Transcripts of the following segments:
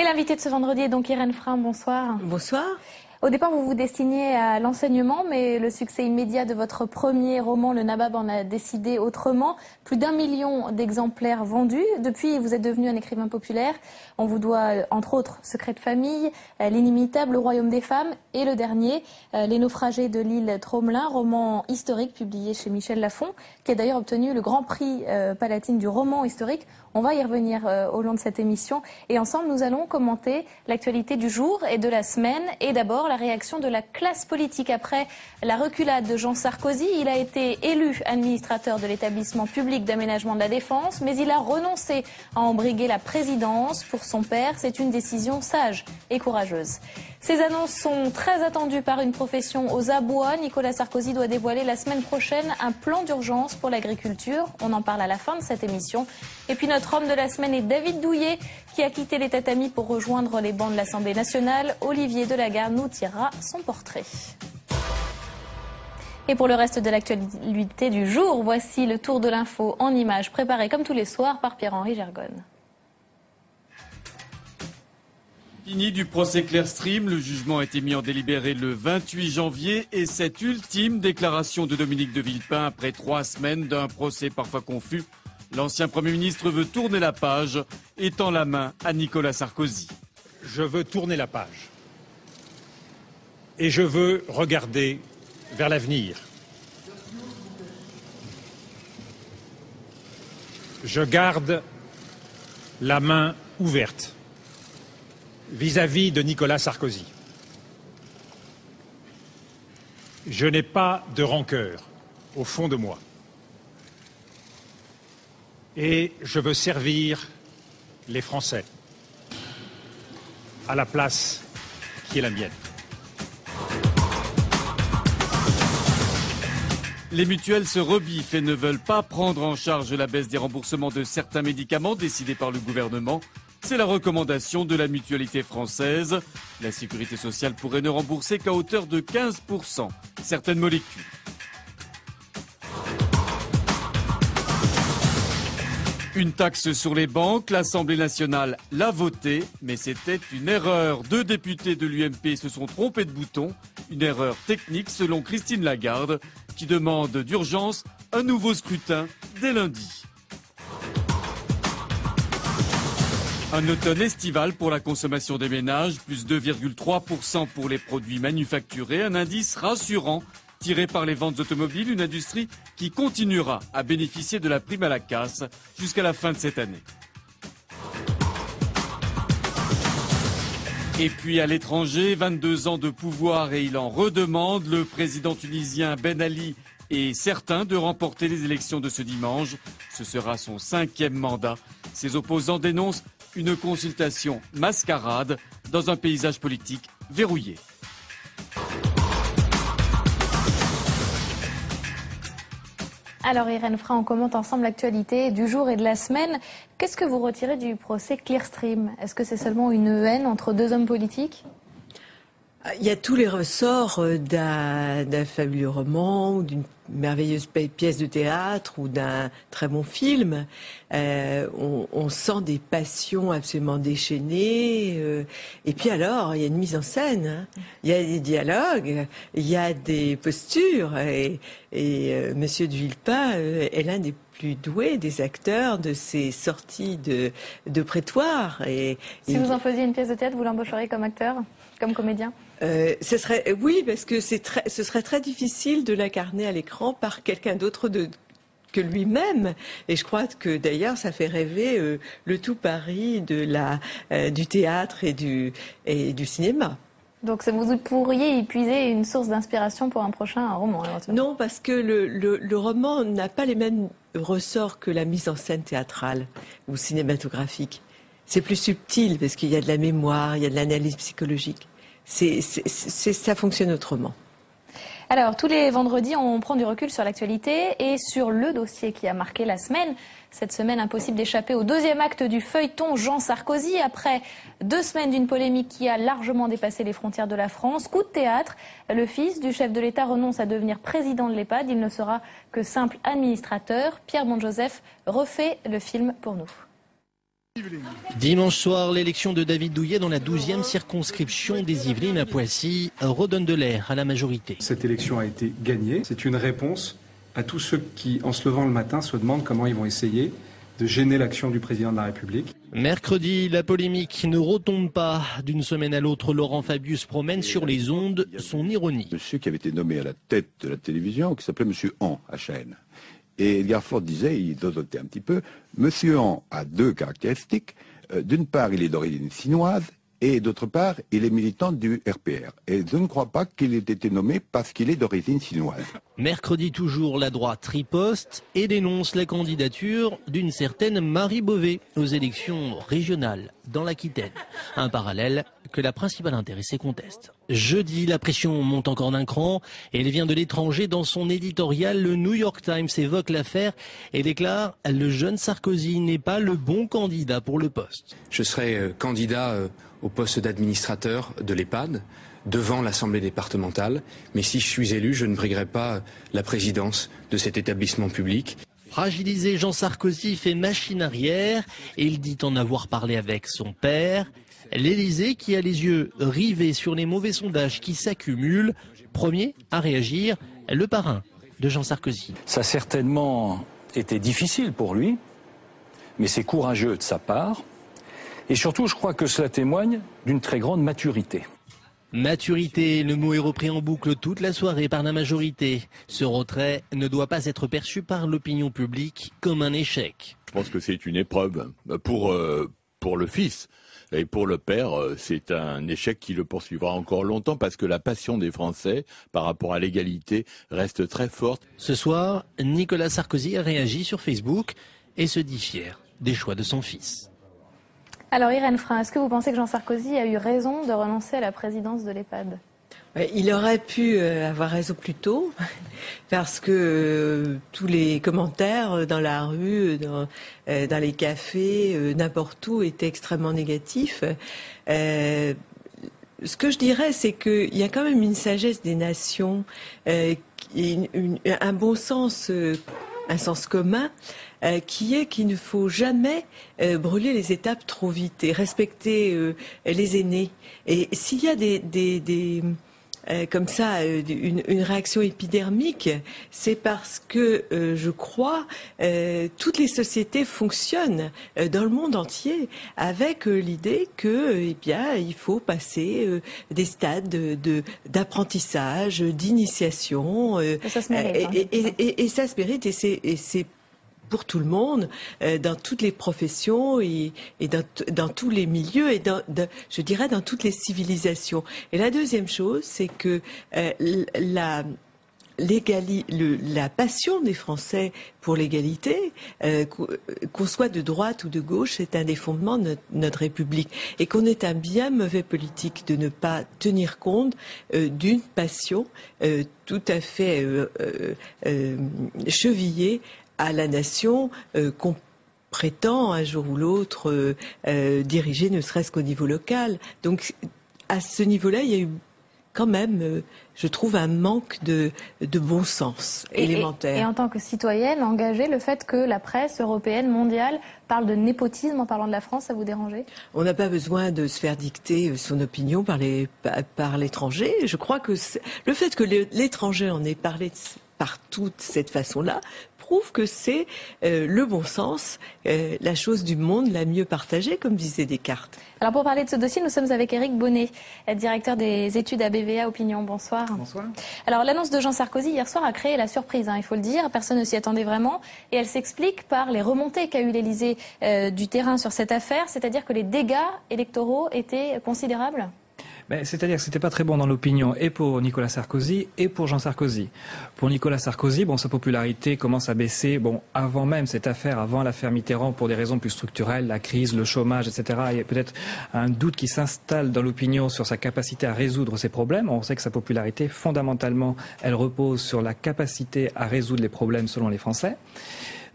Et l'invité de ce vendredi est donc Irène Frein, bonsoir. Bonsoir. Au départ, vous vous destiniez à l'enseignement, mais le succès immédiat de votre premier roman, Le Nabab, en a décidé autrement. Plus d'1 million d'exemplaires vendus. Depuis, vous êtes devenu un écrivain populaire. On vous doit, entre autres, Secret de famille, L'Inimitable, Le Royaume des femmes et le dernier, Les naufragés de l'île Tromelin, roman historique publié chez Michel Lafon, qui a d'ailleurs obtenu le Grand Prix Palatine du roman historique. On va y revenir au long de cette émission. Et ensemble, nous allons commenter l'actualité du jour et de la semaine. Et d'abord, la réaction de la classe politique après la reculade de Jean Sarkozy. Il a été élu administrateur de l'établissement public d'aménagement de la Défense, mais il a renoncé à embriguer la présidence. Pour son père, c'est une décision sage et courageuse. Ces annonces sont très attendues par une profession aux abois. Nicolas Sarkozy doit dévoiler la semaine prochaine un plan d'urgence pour l'agriculture. On en parle à la fin de cette émission. Et puis notre homme de la semaine est David Douillet, qui a quitté les tatamis pour rejoindre les bancs de l'Assemblée nationale. Olivier Delagarde nous tirera son portrait. Et pour le reste de l'actualité du jour, voici le tour de l'info en images préparé comme tous les soirs par Pierre-Henri Gergonne. Fini du procès Clearstream, le jugement a été mis en délibéré le 28 janvier et cette ultime déclaration de Dominique de Villepin après 3 semaines d'un procès parfois confus. L'ancien Premier ministre veut tourner la page et tend la main à Nicolas Sarkozy. Je veux tourner la page et je veux regarder vers l'avenir. Je garde la main ouverte vis-à-vis de Nicolas Sarkozy. Je n'ai pas de rancœur au fond de moi. Et je veux servir les Français à la place qui est la mienne. Les mutuelles se rebiffent et ne veulent pas prendre en charge la baisse des remboursements de certains médicaments décidés par le gouvernement. C'est la recommandation de la mutualité française. La sécurité sociale pourrait ne rembourser qu'à hauteur de 15% certaines molécules. Une taxe sur les banques, l'Assemblée nationale l'a votée, mais c'était une erreur. 2 députés de l'UMP se sont trompés de bouton. Une erreur technique selon Christine Lagarde, qui demande d'urgence un nouveau scrutin dès lundi. Un automne estival pour la consommation des ménages, plus 2,3% pour les produits manufacturés, un indice rassurant tiré par les ventes automobiles, une industrie qui continuera à bénéficier de la prime à la casse jusqu'à la fin de cette année. Et puis à l'étranger, 22 ans de pouvoir et il en redemande. Le président tunisien Ben Ali est certain de remporter les élections de ce dimanche. Ce sera son 5e mandat. Ses opposants dénoncent une consultation mascarade dans un paysage politique verrouillé. Alors Irène Frein, on commente ensemble l'actualité du jour et de la semaine. Qu'est-ce que vous retirez du procès Clearstream? Est-ce que c'est seulement une haine entre 2 hommes politiques? Il y a tous les ressorts d'un fabuleux roman ou d'une merveilleuse pièce de théâtre ou d'un très bon film. On sent des passions absolument déchaînées. Et puis alors, il y a une mise en scène, hein. Il y a des dialogues, il y a des postures. Et Monsieur de Villepin est l'un des plus doués des acteurs de ces sorties de prétoire. Si vous en faisiez une pièce de théâtre, vous l'embaucheriez comme acteur, comme comédien? Oui, parce que ce serait très difficile de l'incarner à l'écran par quelqu'un d'autre que lui-même. Et je crois que d'ailleurs, ça fait rêver le tout Paris du théâtre et du cinéma. Donc vous pourriez y puiser une source d'inspiration pour un prochain roman, éventuellement. Non, parce que le roman n'a pas les mêmes ressorts que la mise en scène théâtrale ou cinématographique. C'est plus subtil parce qu'il y a de la mémoire, il y a de l'analyse psychologique. Ça fonctionne autrement. Alors, tous les vendredis, on prend du recul sur l'actualité et sur le dossier qui a marqué la semaine. Cette semaine, impossible d'échapper au 2e acte du feuilleton Jean Sarkozy. Après 2 semaines d'une polémique qui a largement dépassé les frontières de la France, coup de théâtre, le fils du chef de l'État renonce à devenir président de l'EHPAD. Il ne sera que simple administrateur. Pierre Bonjoseph refait le film pour nous. Dimanche soir, l'élection de David Douillet dans la 12e circonscription des Yvelines à Poissy redonne de l'air à la majorité. Cette élection a été gagnée. C'est une réponse à tous ceux qui, en se levant le matin, se demandent comment ils vont essayer de gêner l'action du président de la République. Mercredi, la polémique ne retombe pas. D'une semaine à l'autre, Laurent Fabius promène sur les ondes son ironie. Monsieur qui avait été nommé à la tête de la télévision, qui s'appelait Monsieur Han, H-A-N. Et Edgar Faure disait, il dodotait un petit peu, Monsieur Han a deux caractéristiques. D'une part, il est d'origine chinoise, et d'autre part, il est militant du RPR. Et je ne crois pas qu'il ait été nommé parce qu'il est d'origine chinoise. Mercredi toujours, la droite riposte et dénonce la candidature d'une certaine Marie Beauvais aux élections régionales dans l'Aquitaine. Un parallèle que la principale intéressée conteste. Jeudi, la pression monte encore d'un cran et elle vient de l'étranger. Dans son éditorial, le New York Times évoque l'affaire et déclare « Le jeune Sarkozy n'est pas le bon candidat pour le poste ». Je serai candidat au poste d'administrateur de l'EHPAD devant l'Assemblée départementale. Mais si je suis élu, je ne briguerai pas la présidence de cet établissement public. Fragilisé, Jean Sarkozy fait machine arrière et il dit en avoir parlé avec son père. L'Élysée qui a les yeux rivés sur les mauvais sondages qui s'accumulent. Premier à réagir, le parrain de Jean Sarkozy. Ça a certainement été difficile pour lui, mais c'est courageux de sa part. Et surtout, je crois que cela témoigne d'une très grande maturité. Maturité, le mot est repris en boucle toute la soirée par la majorité. Ce retrait ne doit pas être perçu par l'opinion publique comme un échec. Je pense que c'est une épreuve pour le fils. Et pour le père, c'est un échec qui le poursuivra encore longtemps parce que la passion des Français par rapport à l'égalité reste très forte. Ce soir, Nicolas Sarkozy a réagi sur Facebook et se dit fier des choix de son fils. Alors Irène Frein, est-ce que vous pensez que Jean Sarkozy a eu raison de renoncer à la présidence de l'EHPAD ? Il aurait pu avoir raison plus tôt, parce que tous les commentaires dans la rue, dans les cafés, n'importe où, étaient extrêmement négatifs. Ce que je dirais, c'est qu'il y a quand même une sagesse des nations, un bon sens, un sens commun, qui est qu'il ne faut jamais brûler les étapes trop vite et respecter les aînés. Et s'il y a comme ça, une réaction épidermique, c'est parce que, je crois, toutes les sociétés fonctionnent dans le monde entier avec l'idée que, eh bien, il faut passer des stades d'apprentissage, d'initiation. Ça se mérite. Et ça se mérite, et c'est pour tout le monde, dans toutes les professions et dans tous les milieux et je dirais dans toutes les civilisations. Et la deuxième chose, c'est que la passion des Français pour l'égalité, qu'on soit de droite ou de gauche, c'est un des fondements de notre République. Et qu'on est un bien mauvais politique de ne pas tenir compte d'une passion tout à fait chevillée à la nation qu'on prétend un jour ou l'autre diriger, ne serait-ce qu'au niveau local. Donc à ce niveau-là, il y a eu quand même, je trouve, un manque de bon sens élémentaire. Et en tant que citoyenne engagée, le fait que la presse européenne, mondiale, parle de népotisme en parlant de la France, ça vous dérangeait ? On n'a pas besoin de se faire dicter son opinion par l'étranger. Je crois que le fait que l'étranger en ait parlé partout de cette façon-là prouve que c'est le bon sens, la chose du monde la mieux partagée, comme disait Descartes. Alors pour parler de ce dossier, nous sommes avec Éric Bonnet, directeur des études à BVA Opinion. Bonsoir. Bonsoir. Alors l'annonce de Jean Sarkozy hier soir a créé la surprise, il faut le dire. Personne ne s'y attendait vraiment. Et elle s'explique par les remontées qu'a eu l'Élysée du terrain sur cette affaire, c'est-à-dire que les dégâts électoraux étaient considérables. C'est-à-dire que c'était pas très bon dans l'opinion et pour Nicolas Sarkozy et pour Jean Sarkozy. Pour Nicolas Sarkozy, sa popularité commence à baisser, avant même cette affaire, avant l'affaire Mitterrand, pour des raisons plus structurelles, la crise, le chômage, etc. Il y a peut-être un doute qui s'installe dans l'opinion sur sa capacité à résoudre ces problèmes. On sait que sa popularité, fondamentalement, elle repose sur la capacité à résoudre les problèmes selon les Français.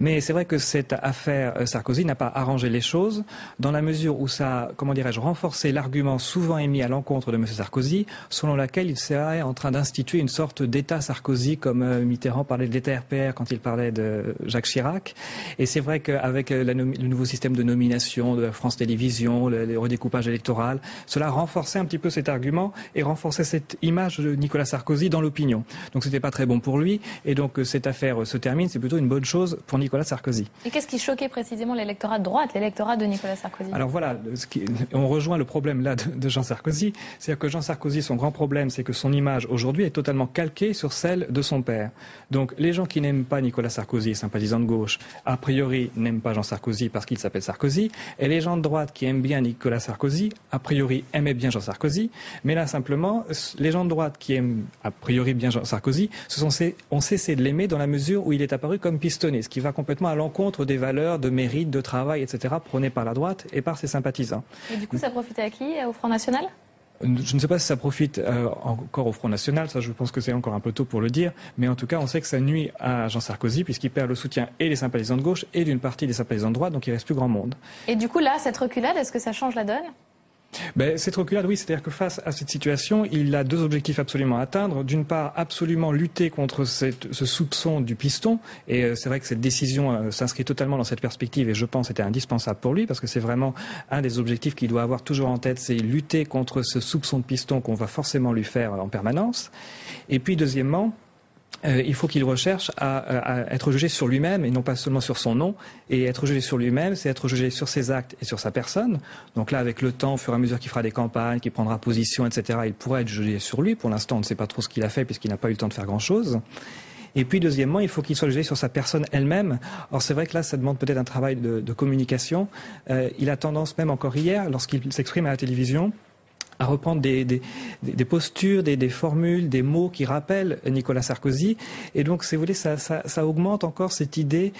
Mais c'est vrai que cette affaire Sarkozy n'a pas arrangé les choses dans la mesure où ça a, comment dirais-je, renforcé l'argument souvent émis à l'encontre de M. Sarkozy, selon laquelle il serait en train d'instituer une sorte d'État Sarkozy, comme Mitterrand parlait de l'État RPR quand il parlait de Jacques Chirac. Et c'est vrai qu'avec le nouveau système de nomination de France Télévisions, le redécoupage électoral, cela renforçait un petit peu cet argument et renforçait cette image de Nicolas Sarkozy dans l'opinion. Donc c'était pas très bon pour lui, et donc cette affaire se termine, c'est plutôt une bonne chose pour Nicolas Sarkozy. Et qu'est-ce qui choquait précisément l'électorat de droite, l'électorat de Nicolas Sarkozy? Alors voilà, on rejoint le problème là de Jean Sarkozy, c'est-à-dire que Jean Sarkozy, son grand problème, c'est que son image aujourd'hui est totalement calquée sur celle de son père. Donc les gens qui n'aiment pas Nicolas Sarkozy, sympathisants de gauche, a priori n'aiment pas Jean Sarkozy parce qu'il s'appelle Sarkozy, et les gens de droite qui aiment bien Nicolas Sarkozy, a priori aimaient bien Jean Sarkozy, mais là simplement, les gens de droite qui aiment a priori bien Jean Sarkozy ont cessé de l'aimer dans la mesure où il est apparu comme pistonné, ce qui va complètement à l'encontre des valeurs de mérite, de travail, etc. prônées par la droite et par ses sympathisants. Et du coup, ça profite à qui? Au Front National? Je ne sais pas si ça profite encore au Front National, ça je pense que c'est encore un peu tôt pour le dire, mais en tout cas on sait que ça nuit à Jean Sarkozy puisqu'il perd le soutien et des sympathisants de gauche et d'une partie des sympathisants de droite, donc il reste plus grand monde. Et du coup là, cette reculade, est-ce que ça change la donne? Cette reculade, oui, c'est-à-dire que face à cette situation, il a deux objectifs absolument à atteindre. D'une part, absolument lutter contre ce soupçon du piston, et c'est vrai que cette décision s'inscrit totalement dans cette perspective, et je pense était indispensable pour lui, parce que c'est vraiment un des objectifs qu'il doit avoir toujours en tête, c'est lutter contre ce soupçon de piston qu'on va forcément lui faire en permanence. Et puis, deuxièmement, il faut qu'il recherche à être jugé sur lui-même et non pas seulement sur son nom. Et être jugé sur lui-même, c'est être jugé sur ses actes et sur sa personne. Donc là, avec le temps, au fur et à mesure qu'il fera des campagnes, qu'il prendra position, etc., il pourra être jugé sur lui. Pour l'instant, on ne sait pas trop ce qu'il a fait puisqu'il n'a pas eu le temps de faire grand-chose. Et puis, deuxièmement, il faut qu'il soit jugé sur sa personne elle-même. Or, c'est vrai que là, ça demande peut-être un travail de communication. Il a tendance, même encore hier, lorsqu'il s'exprime à la télévision, à reprendre des postures, des formules, des mots qui rappellent Nicolas Sarkozy. Et donc, si vous voulez, ça augmente encore cette idée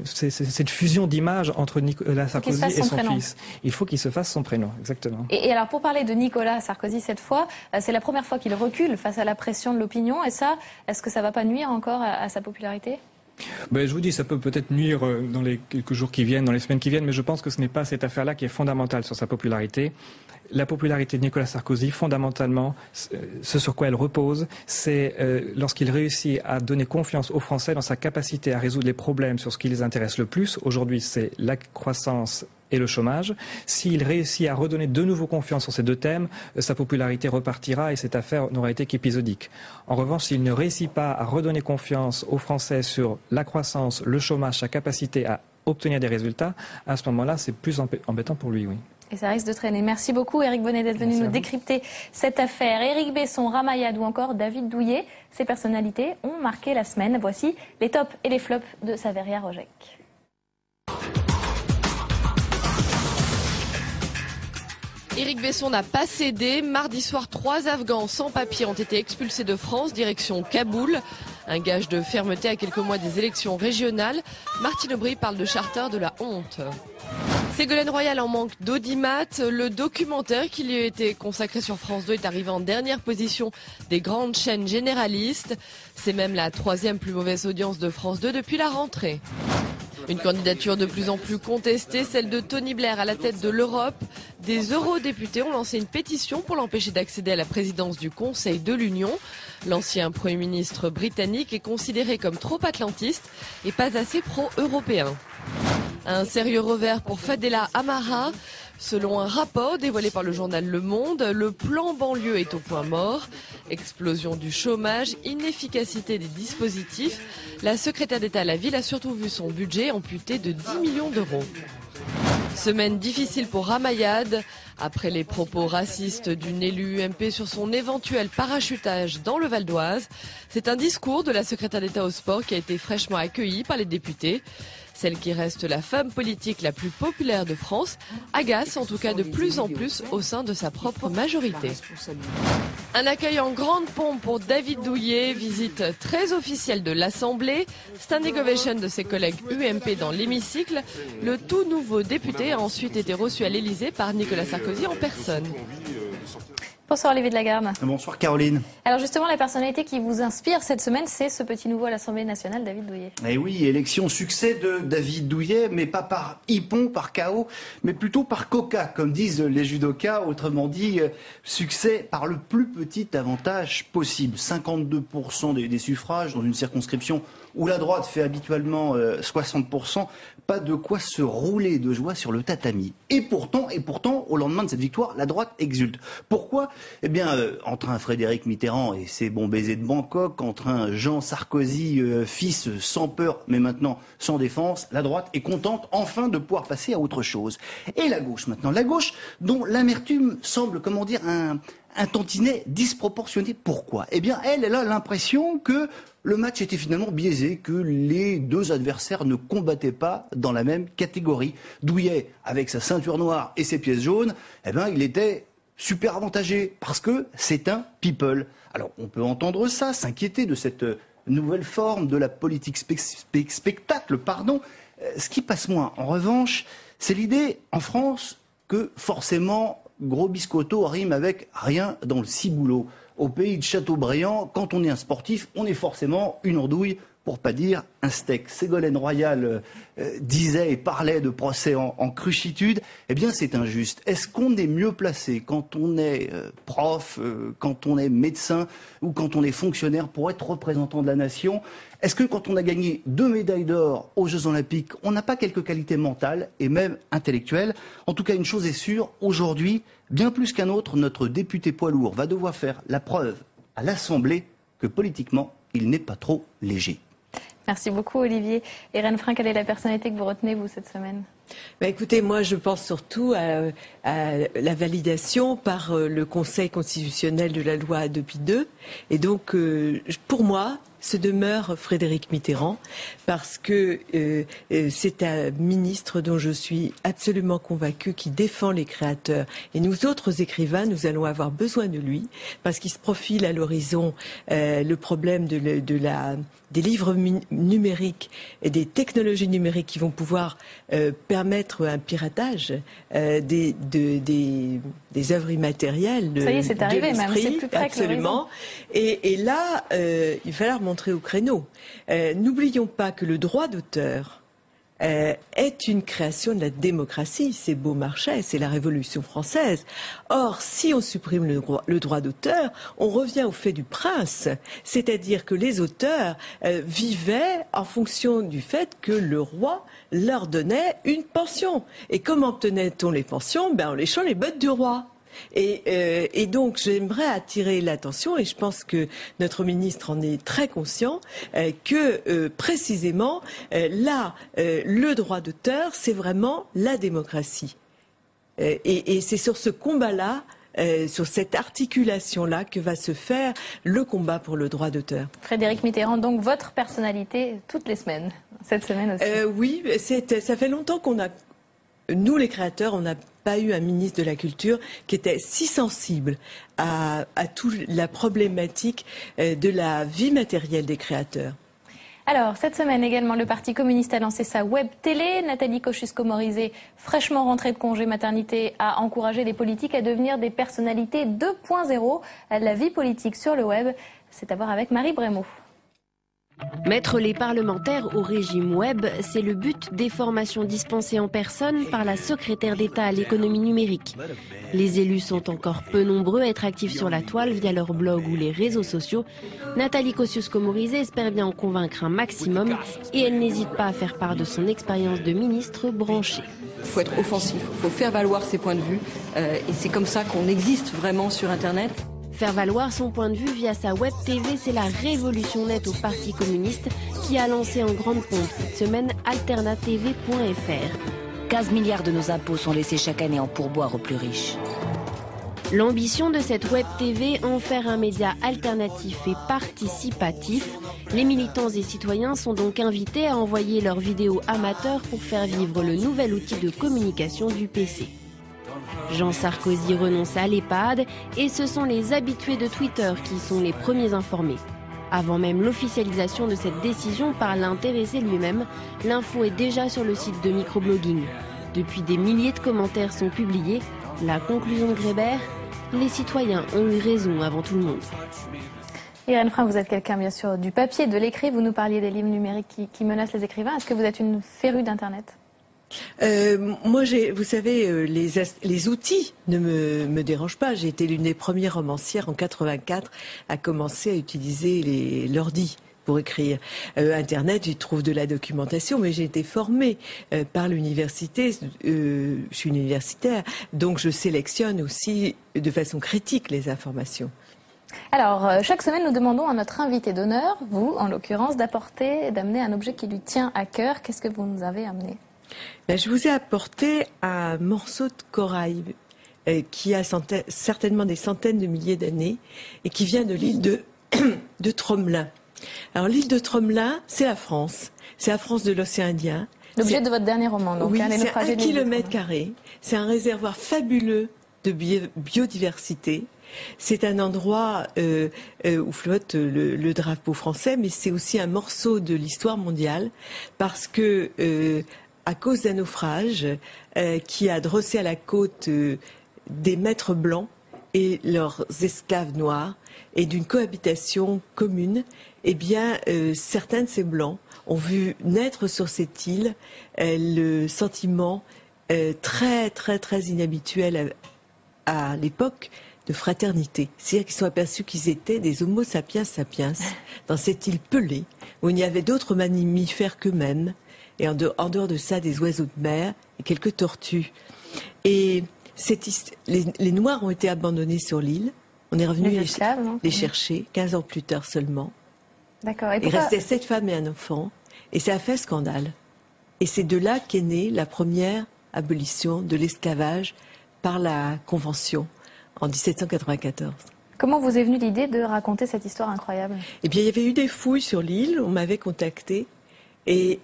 cette fusion d'images entre Nicolas Sarkozy et son fils. Il faut qu'il se fasse son prénom, exactement. Et alors, pour parler de Nicolas Sarkozy cette fois, c'est la première fois qu'il recule face à la pression de l'opinion. Et ça, est-ce que ça ne va pas nuire encore à sa popularité ? Je vous dis, ça peut peut-être nuire dans les quelques jours qui viennent, dans les semaines qui viennent, mais je pense que ce n'est pas cette affaire-là qui est fondamentale sur sa popularité. La popularité de Nicolas Sarkozy, fondamentalement, ce sur quoi elle repose, c'est lorsqu'il réussit à donner confiance aux Français dans sa capacité à résoudre les problèmes sur ce qui les intéresse le plus. Aujourd'hui, c'est la croissance et le chômage. S'il réussit à redonner de nouveau confiance sur ces deux thèmes, sa popularité repartira et cette affaire n'aura été qu'épisodique. En revanche, s'il ne réussit pas à redonner confiance aux Français sur la croissance, le chômage, sa capacité à obtenir des résultats, à ce moment-là, c'est plus embêtant pour lui, oui. Et ça risque de traîner. Merci beaucoup Éric Bonnet d'être venu nous décrypter cette affaire. Éric Besson, Ramayad ou encore David Douillet, ces personnalités ont marqué la semaine. Voici les tops et les flops de Saveria Rojek. Éric Besson n'a pas cédé. Mardi soir, 3 Afghans sans papier ont été expulsés de France, direction Kaboul. Un gage de fermeté à quelques mois des élections régionales. Martine Aubry parle de charter de la honte. Ségolène Royal en manque d'audimat. Le documentaire qui lui a été consacré sur France 2 est arrivé en dernière position des grandes chaînes généralistes. C'est même la 3e plus mauvaise audience de France 2 depuis la rentrée. Une candidature de plus en plus contestée, celle de Tony Blair à la tête de l'Europe. Des eurodéputés ont lancé une pétition pour l'empêcher d'accéder à la présidence du Conseil de l'Union. L'ancien Premier ministre britannique est considéré comme trop atlantiste et pas assez pro-européen. Un sérieux revers pour Fadela Amara. Selon un rapport dévoilé par le journal Le Monde, le plan banlieue est au point mort. Explosion du chômage, inefficacité des dispositifs. La secrétaire d'État à la ville a surtout vu son budget amputé de 10 millions d'euros. Semaine difficile pour Ramayad. Après les propos racistes d'une élue UMP sur son éventuel parachutage dans le Val d'Oise, c'est un discours de la secrétaire d'État au sport qui a été fraîchement accueilli par les députés. Celle qui reste la femme politique la plus populaire de France agace en tout cas de plus en plus au sein de sa propre majorité. Un accueil en grande pompe pour David Douillet, visite très officielle de l'Assemblée, standing ovation de ses collègues UMP dans l'hémicycle. Le tout nouveau député a ensuite été reçu à l'Élysée par Nicolas Sarkozy en personne. Bonsoir Olivier de Lagarde. Bonsoir Caroline. Alors justement, la personnalité qui vous inspire cette semaine, c'est ce petit nouveau à l'Assemblée nationale, David Douillet. Eh oui, élection succès de David Douillet, mais pas par hippon, par chaos, mais plutôt par coca, comme disent les judokas. Autrement dit, succès par le plus petit avantage possible. 52% des suffrages dans une circonscription où la droite fait habituellement 60%. Pas de quoi se rouler de joie sur le tatami. Et pourtant, au lendemain de cette victoire, la droite exulte. Pourquoi ? Eh bien, entre un Frédéric Mitterrand et ses bons baisers de Bangkok, entre un Jean Sarkozy, fils sans peur, mais maintenant sans défense, la droite est contente enfin de pouvoir passer à autre chose. Et la gauche maintenant, la gauche dont l'amertume semble, comment dire, un tantinet disproportionné. Pourquoi ? Eh bien, elle a l'impression que le match était finalement biaisé, que les deux adversaires ne combattaient pas dans la même catégorie. Douillet, avec sa ceinture noire et ses pièces jaunes, eh ben, il était super avantagé, parce que c'est un people. Alors, on peut entendre ça, s'inquiéter de cette nouvelle forme de la politique spectacle, pardon. Ce qui passe moins, en revanche, c'est l'idée, en France, que forcément, gros biscotto rime avec rien dans le ciboulot. Au pays de Châteaubriand, quand on est un sportif, on est forcément une andouille, pour pas dire un steak. Ségolène Royal disait et parlait de procès en cruchitude. Eh bien, c'est injuste. Est-ce qu'on est mieux placé quand on est prof, quand on est médecin ou quand on est fonctionnaire pour être représentant de la nation ? Est-ce que quand on a gagné 2 médailles d'or aux Jeux Olympiques, on n'a pas quelques qualités mentales et même intellectuelles ? En tout cas, une chose est sûre, aujourd'hui, bien plus qu'un autre, notre député poids lourd va devoir faire la preuve à l'Assemblée que politiquement, il n'est pas trop léger. Merci beaucoup Olivier. Et Rennes Frein, quelle est la personnalité que vous retenez, vous, cette semaine ? Écoutez, moi je pense surtout à la validation par le Conseil constitutionnel de la loi Hadopi II. Et donc, pour moi, ce demeure Frédéric Mitterrand, parce que c'est un ministre dont je suis absolument convaincue, qui défend les créateurs. Et nous autres écrivains, nous allons avoir besoin de lui, parce qu'il se profile à l'horizon le problème des livres numériques et des technologies numériques qui vont pouvoir permettre un piratage des œuvres immatérielles de l'esprit. Ça y est, c'est arrivé même, c'est plus près absolument. Et là, il va falloir montrer au créneau. N'oublions pas que le droit d'auteur est une création de la démocratie. C'est Beaumarchais, c'est la Révolution française. Or, si on supprime le droit d'auteur, on revient au fait du prince. C'est-à-dire que les auteurs vivaient en fonction du fait que le roi leur donnait une pension. Et comment obtenait-on les pensions ? En léchant les bottes du roi. Et donc j'aimerais attirer l'attention, et je pense que notre ministre en est très conscient, que précisément là, le droit d'auteur, c'est vraiment la démocratie. Et c'est sur ce combat-là, sur cette articulation-là, que va se faire le combat pour le droit d'auteur. Frédéric Mitterrand, donc votre personnalité toutes les semaines, cette semaine aussi. Oui, ça fait longtemps qu'on a, nous les créateurs, on n'a pas eu un ministre de la Culture qui était si sensible à toute la problématique de la vie matérielle des créateurs. Alors, cette semaine également, le Parti communiste a lancé sa web télé. Nathalie Kosciusko-Morizet, fraîchement rentrée de congé maternité, a encouragé les politiques à devenir des personnalités 2.0. La vie politique sur le web, c'est à voir avec Marie Brémaud. Mettre les parlementaires au régime web, c'est le but des formations dispensées en personne par la secrétaire d'État à l'économie numérique. Les élus sont encore peu nombreux à être actifs sur la toile via leur blog ou les réseaux sociaux. Nathalie Kosciusko-Morizet espère bien en convaincre un maximum et elle n'hésite pas à faire part de son expérience de ministre branchée. Il faut être offensif, il faut faire valoir ses points de vue et c'est comme ça qu'on existe vraiment sur Internet. Faire valoir son point de vue via sa web TV, c'est la révolution nette au Parti communiste qui a lancé en grande pompe cette semaine alternatv.fr. 15 milliards de nos impôts sont laissés chaque année en pourboire aux plus riches. L'ambition de cette web TV, en faire un média alternatif et participatif. Les militants et citoyens sont donc invités à envoyer leurs vidéos amateurs pour faire vivre le nouvel outil de communication du PC. Jean Sarkozy renonce à l'EHPAD et ce sont les habitués de Twitter qui sont les premiers informés. Avant même l'officialisation de cette décision par l'intéressé lui-même, l'info est déjà sur le site de microblogging. Depuis, des milliers de commentaires sont publiés. La conclusion de Grébert : Les citoyens ont eu raison avant tout le monde. Irène Frein, vous êtes quelqu'un bien sûr du papier, de l'écrit. Vous nous parliez des livres numériques qui menacent les écrivains. Est-ce que vous êtes une férue d'Internet ? Moi, vous savez, les outils ne me dérangent pas. J'ai été l'une des premières romancières en 84 à commencer à utiliser l'ordi pour écrire. Internet, j'y trouve de la documentation, mais j'ai été formée par l'université. Je suis universitaire, donc je sélectionne aussi de façon critique les informations. Alors, chaque semaine, nous demandons à notre invité d'honneur, vous en l'occurrence, d'amener un objet qui lui tient à cœur. Qu'est-ce que vous nous avez amené ? Je vous ai apporté un morceau de corail qui a certainement des centaines de milliers d'années et qui vient de l'île de Tromelin. Alors l'île de Tromelin, c'est la France. C'est la France de l'océan Indien. L'objet de votre dernier roman, donc. Oui, c'est 1 kilomètre carré. C'est un réservoir fabuleux de biodiversité. C'est un endroit où flotte le drapeau français, mais c'est aussi un morceau de l'histoire mondiale parce que à cause d'un naufrage qui a drossé à la côte des maîtres blancs et leurs esclaves noirs et d'une cohabitation commune, eh bien, certains de ces blancs ont vu naître sur cette île le sentiment très, très, très inhabituel à l'époque de fraternité. C'est-à-dire qu'ils sont aperçus qu'ils étaient des homo sapiens sapiens dans cette île pelée où il n'y avait d'autres mammifères qu'eux-mêmes. Et en dehors de ça, des oiseaux de mer et quelques tortues. Et les Noirs ont été abandonnés sur l'île. On est revenu les chercher 15 ans plus tard seulement. D'accord. Il restait 7 femmes et un enfant. Et ça a fait scandale. Et c'est de là qu'est née la première abolition de l'esclavage par la Convention en 1794. Comment vous est venue l'idée de raconter cette histoire incroyable ? Eh bien, il y avait eu des fouilles sur l'île. On m'avait contacté. Et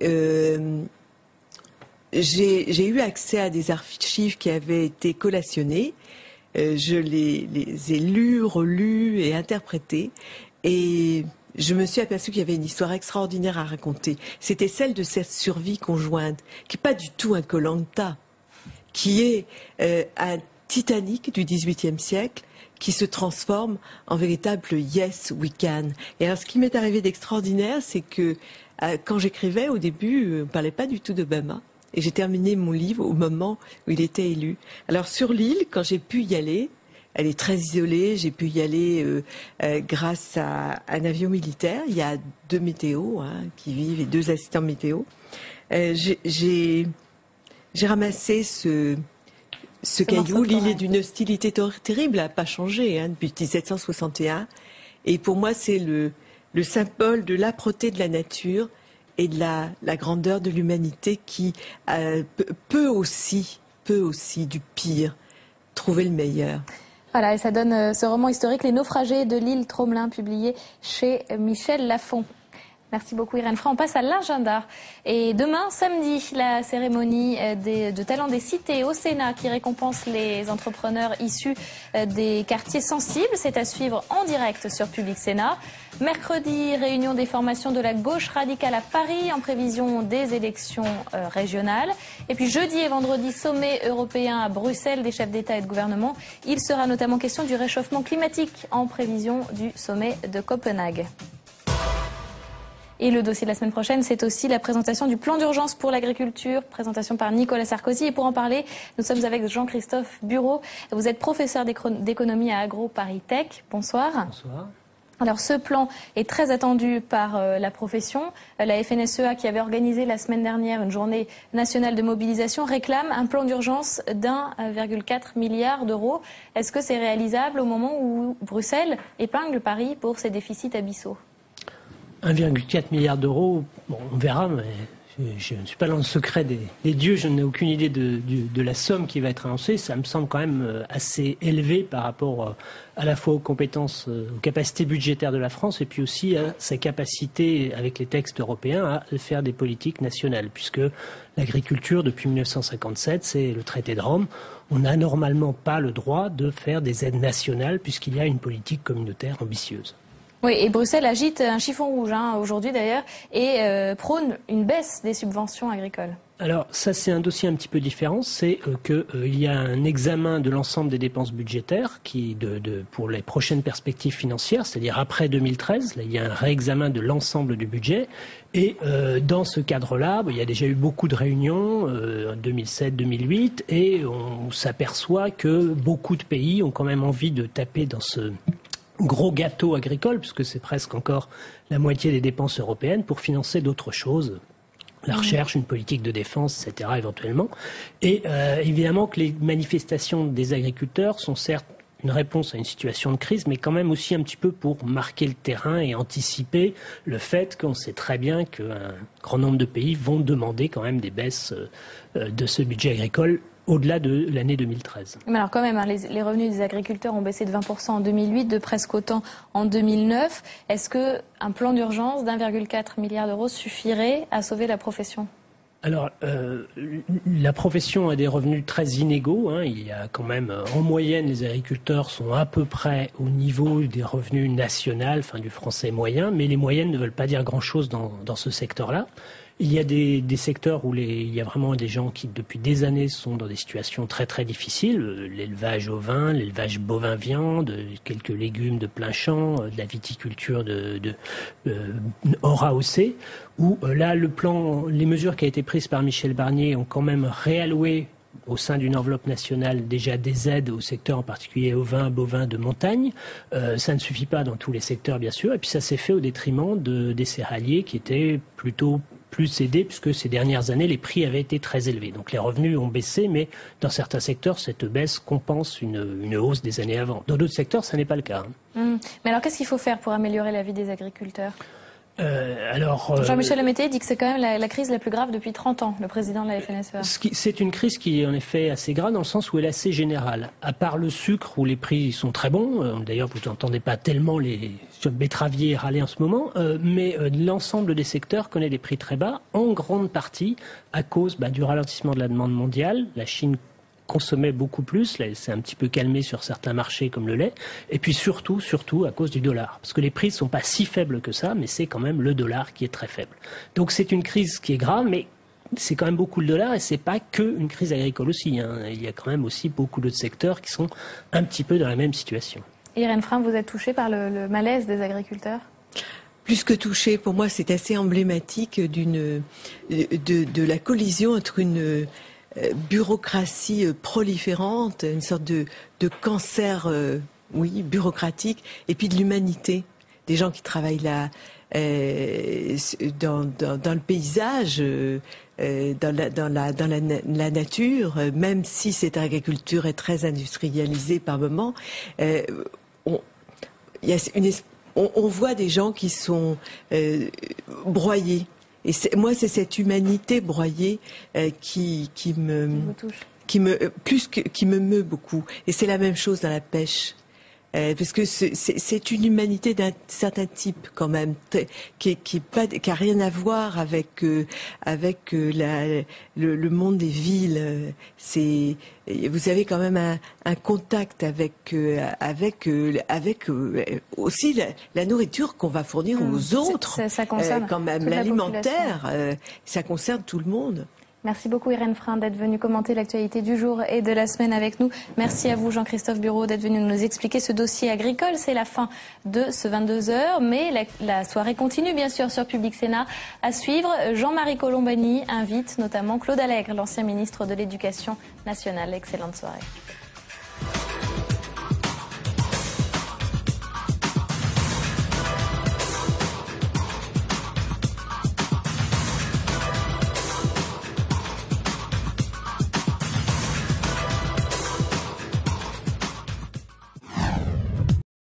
j'ai eu accès à des archives qui avaient été collationnées. Je les ai lues, relues et interprétées. Et je me suis aperçue qu'il y avait une histoire extraordinaire à raconter. C'était celle de cette survie conjointe, qui n'est pas du tout un Koh-Lanta, qui est un Titanic du XVIIIe siècle, qui se transforme en véritable Yes, we can. Et alors, ce qui m'est arrivé d'extraordinaire, c'est que quand j'écrivais, au début, on ne parlait pas du tout d'Obama. Et j'ai terminé mon livre au moment où il était élu. Alors sur l'île, quand j'ai pu y aller, elle est très isolée, j'ai pu y aller grâce à un avion militaire. Il y a 2 météos qui vivent et 2 assistants météo. J'ai ramassé ce caillou. L'île est d'une hostilité terrible, elle n'a pas changé depuis 1761. Et pour moi, c'est le symbole de l'âpreté de la nature et de la grandeur de l'humanité qui peut aussi du pire trouver le meilleur. Voilà, et ça donne ce roman historique, Les naufragés de l'île Tromelin, publié chez Michel Lafon. Merci beaucoup Irène Frein. On passe à l'agenda. Et demain, samedi, la cérémonie de talent des cités au Sénat qui récompense les entrepreneurs issus des quartiers sensibles. C'est à suivre en direct sur Public Sénat. Mercredi, réunion des formations de la gauche radicale à Paris en prévision des élections régionales. Et puis jeudi et vendredi, sommet européen à Bruxelles des chefs d'État et de gouvernement. Il sera notamment question du réchauffement climatique en prévision du sommet de Copenhague. Et le dossier de la semaine prochaine, c'est aussi la présentation du plan d'urgence pour l'agriculture, présentation par Nicolas Sarkozy. Et pour en parler, nous sommes avec Jean-Christophe Bureau. Vous êtes professeur d'économie à Agro Paris Tech. Bonsoir. Bonsoir. Alors ce plan est très attendu par la profession. La FNSEA, qui avait organisé la semaine dernière une journée nationale de mobilisation, réclame un plan d'urgence d'1,4 milliard d'euros. Est-ce que c'est réalisable au moment où Bruxelles épingle Paris pour ses déficits abyssaux ? 1,4 milliard d'euros, bon, on verra, mais je ne suis pas dans le secret des dieux, je n'ai aucune idée de la somme qui va être annoncée. Ça me semble quand même assez élevé par rapport à la fois aux compétences, aux capacités budgétaires de la France et puis aussi à sa capacité avec les textes européens à faire des politiques nationales, puisque l'agriculture depuis 1957, c'est le traité de Rome. On n'a normalement pas le droit de faire des aides nationales puisqu'il y a une politique communautaire ambitieuse. Oui, et Bruxelles agite un chiffon rouge aujourd'hui d'ailleurs et prône une baisse des subventions agricoles. Alors ça, c'est un dossier un petit peu différent. C'est qu'il y a un examen de l'ensemble des dépenses budgétaires pour les prochaines perspectives financières, c'est-à-dire après 2013. Là, il y a un réexamen de l'ensemble du budget. Et dans ce cadre-là, il y a déjà eu beaucoup de réunions en 2007-2008 et on s'aperçoit que beaucoup de pays ont quand même envie de taper dans ce gros gâteau agricole, puisque c'est presque encore la moitié des dépenses européennes, pour financer d'autres choses. La recherche, une politique de défense, etc. éventuellement. Et évidemment que les manifestations des agriculteurs sont certes une réponse à une situation de crise, mais quand même aussi un petit peu pour marquer le terrain et anticiper le fait qu'on sait très bien qu'un grand nombre de pays vont demander quand même des baisses de ce budget agricole au-delà de l'année 2013. Mais alors quand même, les revenus des agriculteurs ont baissé de 20% en 2008, de presque autant en 2009. Est-ce qu'un plan d'urgence d'1,4 milliard d'euros suffirait à sauver la profession ? Alors, la profession a des revenus très inégaux. Il y a quand même, en moyenne, les agriculteurs sont à peu près au niveau des revenus nationaux, du français moyen, mais les moyennes ne veulent pas dire grand-chose dans ce secteur-là. Il y a des secteurs où il y a vraiment des gens qui, depuis des années, sont dans des situations très très difficiles. L'élevage ovin, l'élevage bovin-viande, quelques légumes de plein champ, de la viticulture hors AOC, où là, les mesures qui ont été prises par Michel Barnier ont quand même réalloué au sein d'une enveloppe nationale déjà des aides au secteur, en particulier ovin, bovin de montagne. Ça ne suffit pas dans tous les secteurs, bien sûr. Et puis ça s'est fait au détriment des céréaliers qui étaient plutôt plus aidés, puisque ces dernières années, les prix avaient été très élevés. Donc les revenus ont baissé, mais dans certains secteurs, cette baisse compense une hausse des années avant. Dans d'autres secteurs, ça n'est pas le cas. Mais alors, qu'est-ce qu'il faut faire pour améliorer la vie des agriculteurs ? Jean-Michel Lemété dit que c'est quand même la crise la plus grave depuis 30 ans, le président de la FNSEA. C'est une crise qui est en effet assez grave dans le sens où elle est assez générale. À part le sucre où les prix sont très bons, d'ailleurs vous n'entendez pas tellement les betteraviers râler en ce moment, mais l'ensemble des secteurs connaît des prix très bas, en grande partie à cause du ralentissement de la demande mondiale. La Chine consommait beaucoup plus, là c'est un petit peu calmé sur certains marchés comme le lait, et puis surtout à cause du dollar, parce que les prix ne sont pas si faibles que ça, mais c'est quand même le dollar qui est très faible. Donc c'est une crise qui est grave, mais c'est quand même beaucoup le dollar, et c'est pas que une crise agricole aussi, il y a quand même aussi beaucoup d'autres secteurs qui sont un petit peu dans la même situation. Irène Frein, vous êtes touchée par le malaise des agriculteurs ? Plus que touchée, pour moi c'est assez emblématique de la collision entre une bureaucratie proliférante, une sorte de cancer bureaucratique, et puis de l'humanité, des gens qui travaillent là dans le paysage, dans la nature, même si cette agriculture est très industrialisée par moments, on voit des gens qui sont broyés. Et moi, c'est cette humanité broyée qui me meut beaucoup. Et c'est la même chose dans la pêche. Parce que c'est une humanité d'un certain type quand même, qui a rien à voir avec le monde des villes. Vous avez quand même un contact avec aussi la nourriture qu'on va fournir aux autres. Ça concerne quand même l'alimentaire. Ça concerne tout le monde. Merci beaucoup Irène Frein d'être venue commenter l'actualité du jour et de la semaine avec nous. Merci à vous Jean-Christophe Bureau d'être venu nous expliquer ce dossier agricole. C'est la fin de ce 22h, mais la soirée continue bien sûr sur Public Sénat. À suivre, Jean-Marie Colombani invite notamment Claude Allègre, l'ancien ministre de l'Éducation nationale. Excellente soirée.